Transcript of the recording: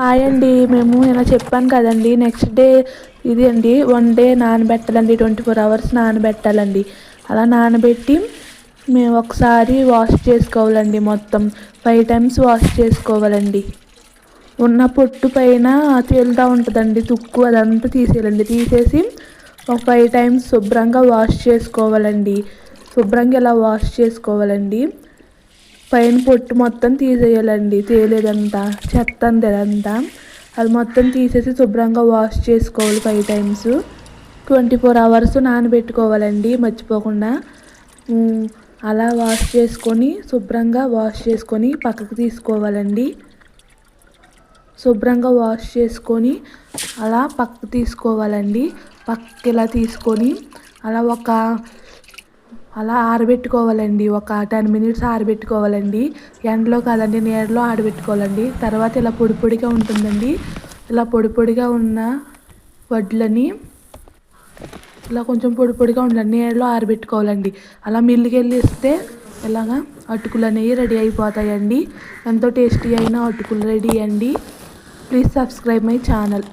Hi అండి. మేము ఇలా చెప్పాను కదండి, నెక్స్ట్ డే ఇది అండి 1 డే నానబెట్టాలండి, 24 అవర్స్ నానబెట్టాలండి. అలా నానబెట్టి మేము ఒకసారి వాష్ చేసుకోవాలండి. మొత్తం 5 టైమ్స్ వాష్ చేసుకోవాలండి. ఉన్న పొట్టు పైన తేలుతూ ఉంటుందండి, తుక్కు అదంతా తీసేయాలండి. తీసేసి ఒక 5 టైమ్స్ శుభ్రంగా వాష్ చేసుకోవాలండి. శుభ్రంగా ఇలా వాష్ చేసుకోవాలండి. పైన పొట్టు మొత్తం తీసేయాలండి, తేలేదంతా చెత్త అంతా అది మొత్తం తీసేసి శుభ్రంగా వాష్ చేసుకోవాలి 5 టైమ్స్. 24 అవర్స్ నానబెట్టుకోవాలండి మర్చిపోకుండా. అలా వాష్ చేసుకొని శుభ్రంగా వాష్ చేసుకొని పక్కకు తీసుకోవాలండి. శుభ్రంగా వాష్ చేసుకొని అలా పక్కకు తీసుకోవాలండి. పక్కకి ఇలా తీసుకొని అలా ఆరబెట్టుకోవాలండి. ఒక 10 మినిట్స్ ఆరబెట్టుకోవాలండి. ఎండలో కాదండి, నీడలో ఆరబెట్టుకోవాలండి. తర్వాత ఇలా పొడి పొడిగా ఉంటుందండి. ఇలా పొడి పొడిగా ఉన్న వడ్లని ఇలా కొంచెం పొడి పొడిగా ఉండాలి, నీడలో ఆరబెట్టుకోవాలండి. అలా మిల్లుకి వెళ్ళిస్తే ఇలాగా అటుకులు అనేవి రెడీ అయిపోతాయండి. ఎంతో టేస్టీ అయిన అటుకులు రెడీ అండి. Please subscribe my channel.